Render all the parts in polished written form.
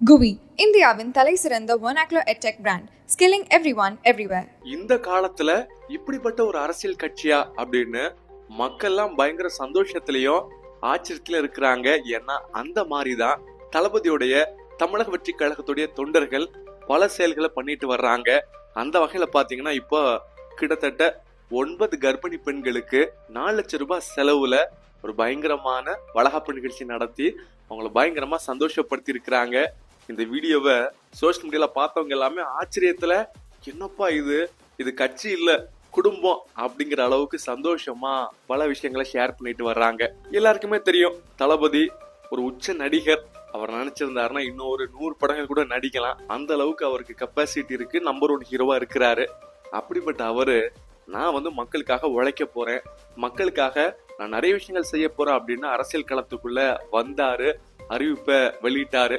GUI இந்தியாவின் தலைசிறந்த vernacular edtech brand, skilling everyone everywhere. இந்த காலத்துல இப்படிப்பட்ட ஒரு அரசியல் கட்சியா அப்படின்னு மக்கள்லாம் பயங்கர சந்தோஷத்திலயும் ஆச்சரியத்துல இருக்கிறாங்க. ஏன்னா அந்த மாதிரிதான் தளபதியுடைய தமிழக வெற்றி கழகத்துடைய தொண்டர்கள் பல செயல்களை பண்ணிட்டு வர்றாங்க. அந்த வகையில பாத்தீங்கன்னா இப்போ கிட்டத்தட்ட 9 கர்ப்பிணி பெண்களுக்கு 4 லட்சம் ரூபாய் செலவுல ஒரு பயங்கரமான வளகாப்பு நிகழ்ச்சி நடத்தி அவங்களை பயங்கரமா சந்தோஷப்படுத்தி இருக்கிறாங்க. இந்த வீடியோவை சோசியல் மீடியால பார்த்தவங்க எல்லாமே ஆச்சரியத்துல, என்னப்பா இது கட்சி இல்ல குடும்பம் அப்படிங்கிற அளவுக்கு சந்தோஷமா பல விஷயங்களை ஷேர் பண்ணிட்டு வர்றாங்க. எல்லாருக்குமே தெரியும் தளபதி ஒரு உச்ச நடிகர். அவர் நினைச்சிருந்தாருன்னா இன்னும் ஒரு 100 படங்கள் கூட நடிக்கலாம். அந்த அளவுக்கு அவருக்கு கெப்பாசிட்டி இருக்கு. நம்பர் 1 ஹீரோவா இருக்கிறாரு. அப்படிப்பட்ட அவரு நான் மக்களுக்காக உழைக்க போறேன், மக்களுக்காக நான் நிறைய விஷயங்கள் செய்ய போறேன் அப்படின்னு அரசியல் களத்துக்குள்ள வந்தாரு. அறிவிப்பை வெளியிட்டாரு.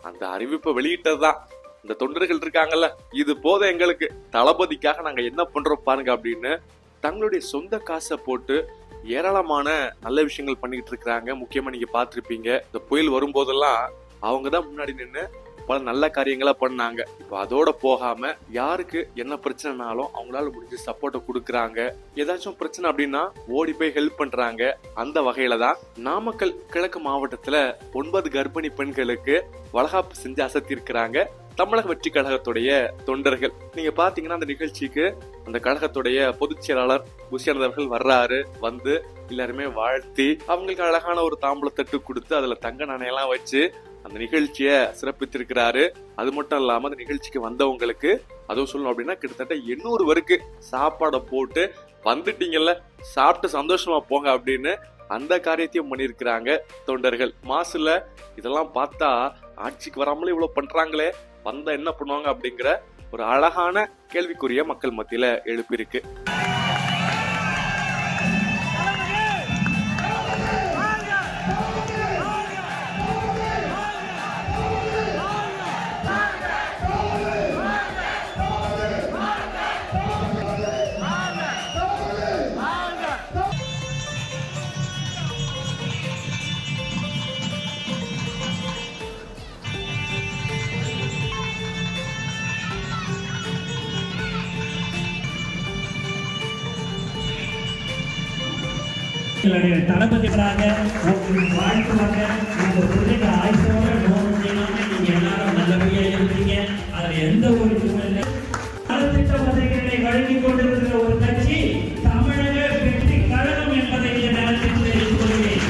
அந்த அறிவிப்பை வெளியிட்டதுதான் இந்த தொண்டர்கள் இருக்காங்கல்ல, இது போதும் எங்களுக்கு, தளபதிக்காக நாங்க என்ன பண்றோம் பாருங்க அப்படின்னு தங்களுடைய சொந்த காசை போட்டு ஏராளமான நல்ல விஷயங்கள் பண்ணிட்டு இருக்கிறாங்க. முக்கியமா நீங்க பாத்திருப்பீங்க, இந்த புயல் வரும்போதெல்லாம் அவங்கதான் முன்னாடி நின்று பல நல்ல காரியங்களா பண்ணாங்க. இப்போ அதோட போகாம யாருக்கு என்ன பிரச்சனைனாலும் அவங்களால முடிஞ்ச சப்போர்ட்டை கொடுக்கறாங்க. ஏதாச்சும் பிரச்சனை அப்படின்னா ஓடி போய் ஹெல்ப் பண்றாங்க. அந்த வகையில தான் நாமக்கல் கிழக்கு மாவட்டத்துல 9 கர்ப்பிணி பெண்களுக்கு வளகாப்பு செஞ்சு அசத்தி இருக்கிறாங்க தமிழக வெற்றி கழகத்துடைய தொண்டர்கள். நீங்க பாத்தீங்கன்னா அந்த நிகழ்ச்சிக்கு அந்த கழகத்துடைய பொதுச் செயலாளர் புஷியானவர்கள் வர்றாரு. வந்து எல்லாருமே வாழ்த்தி அவங்களுக்கு அழகான ஒரு தாம்பூலத்தட்டு கொடுத்து அதுல தங்க நாணயெல்லாம் வச்சு அந்த நிகழ்ச்சிய சிறப்பித்திருக்கிறாரு. அது மட்டும் இல்லாம அந்த நிகழ்ச்சிக்கு வந்தவங்களுக்கு அதுவும் சொல்லணும் அப்படின்னா கிட்டத்தட்ட 800 பேருக்கு சாப்பாடை போட்டு வந்துட்டீங்கல்ல, சாப்பிட்டு சந்தோஷமா போங்க அப்படின்னு அந்த காரியத்தையும் பண்ணிருக்கிறாங்க தொண்டர்கள். மாசுல இதெல்லாம் பார்த்தா ஆட்சிக்கு வராமலே இவ்வளவு பண்றாங்களே, வந்தா என்ன பண்ணுவாங்க அப்படிங்கிற ஒரு அழகான கேள்விக்குரிய மக்கள் மத்தியில எழுப்பியிருக்கு. தளபதிகளாக வாழ்த்துவாங்க. உங்க பிள்ளைங்க ஆயுசோட நோக்கம் செய்யாம நீங்க எல்லாரும் நல்லபடியா இருக்கீங்க. அதுல எந்த ஒரு சூழ்நிலை நலத்திட்ட உதவிகளை வழங்கி கொண்டிருக்கிற ஒரு கட்சி தமிழக வெற்றி கழகம் என்பதை இந்த நேரத்தில் தெரிவித்துக் கொள்கிறேன்.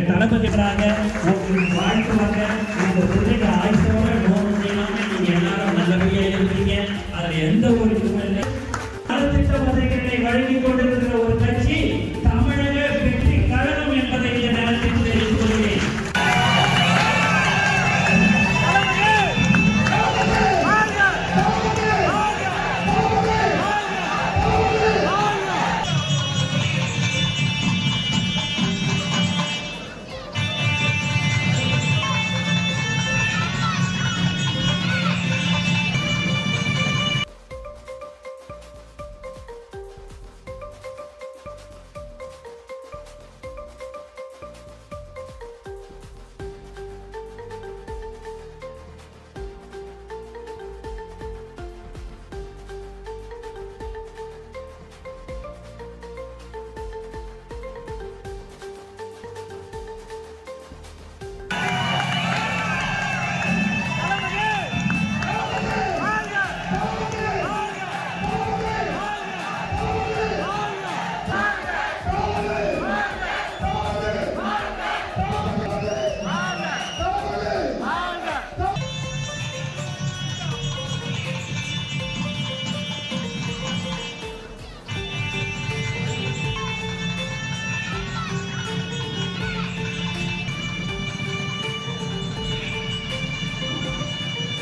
தளபதிகளாக வாழ்த்துவாங்க. உங்க பிள்ளைங்க ஆயுசோட நோக்கம் செய்யாம நீங்க எல்லாரும் நல்லபடியா இருக்கீங்க. அதுல எந்த ஒரு சூழ்நிலை நலத்திட்ட உதவிகளை வழங்கி கொண்டிருக்கிற ஒரு கட்சி தமிழக வெற்றி கழகம் என்பதை இந்த நேரத்தில் தெரிவித்துக் கொள்கிறேன்.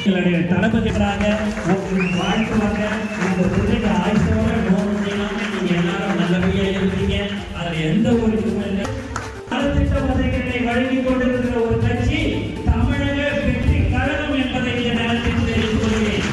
எங்களுடைய தளபதிகளாக உங்களுக்கு வாழ்த்துவாங்க. உங்க பிள்ளைங்க ஆயுசோட நோக்கம் செய்யாம நீங்க எல்லாரும் நல்லபடியா இருப்பீங்க. அதுல எந்த ஒரு இதுவும் இல்லை. நலத்திட்ட உதவிகளை வழங்கி கொண்டிருக்கிற ஒரு கட்சி தமிழக வெற்றி கழகம் என்பதை இந்த நேரத்தில் தெரிவித்துக் கொள்கிறேன்.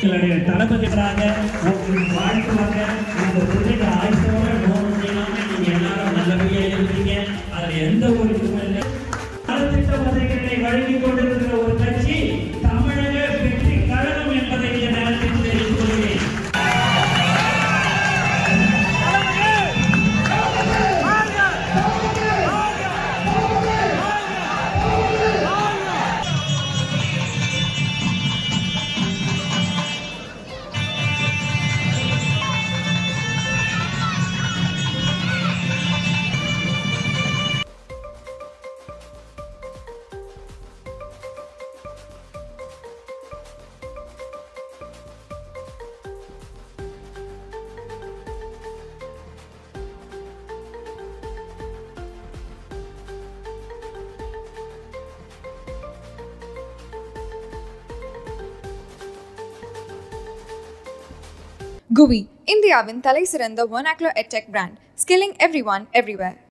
எங்களுடைய தளபதிகளாக உங்களுக்கு வாழ்த்துவாங்க. உங்க பிள்ளைங்க ஆயுசோட நோக்கம் செய்யாம நீங்க எல்லாரும் நல்லபடியா இருப்பீங்க. அதுல எந்த ஒரு இதுவும் இல்லை. நலத்திட்ட உதவிகளை வழங்கி கொண்டிருக்கிற ஒரு கட்சி தமிழக வெற்றி கழகம் என்பதை இந்த நேரத்தில் தெரிவித்துக் கொள்கிறேன். GUI, இந்தியாவின் தலை சிறந்த vernacular edtech brand, skilling everyone everywhere.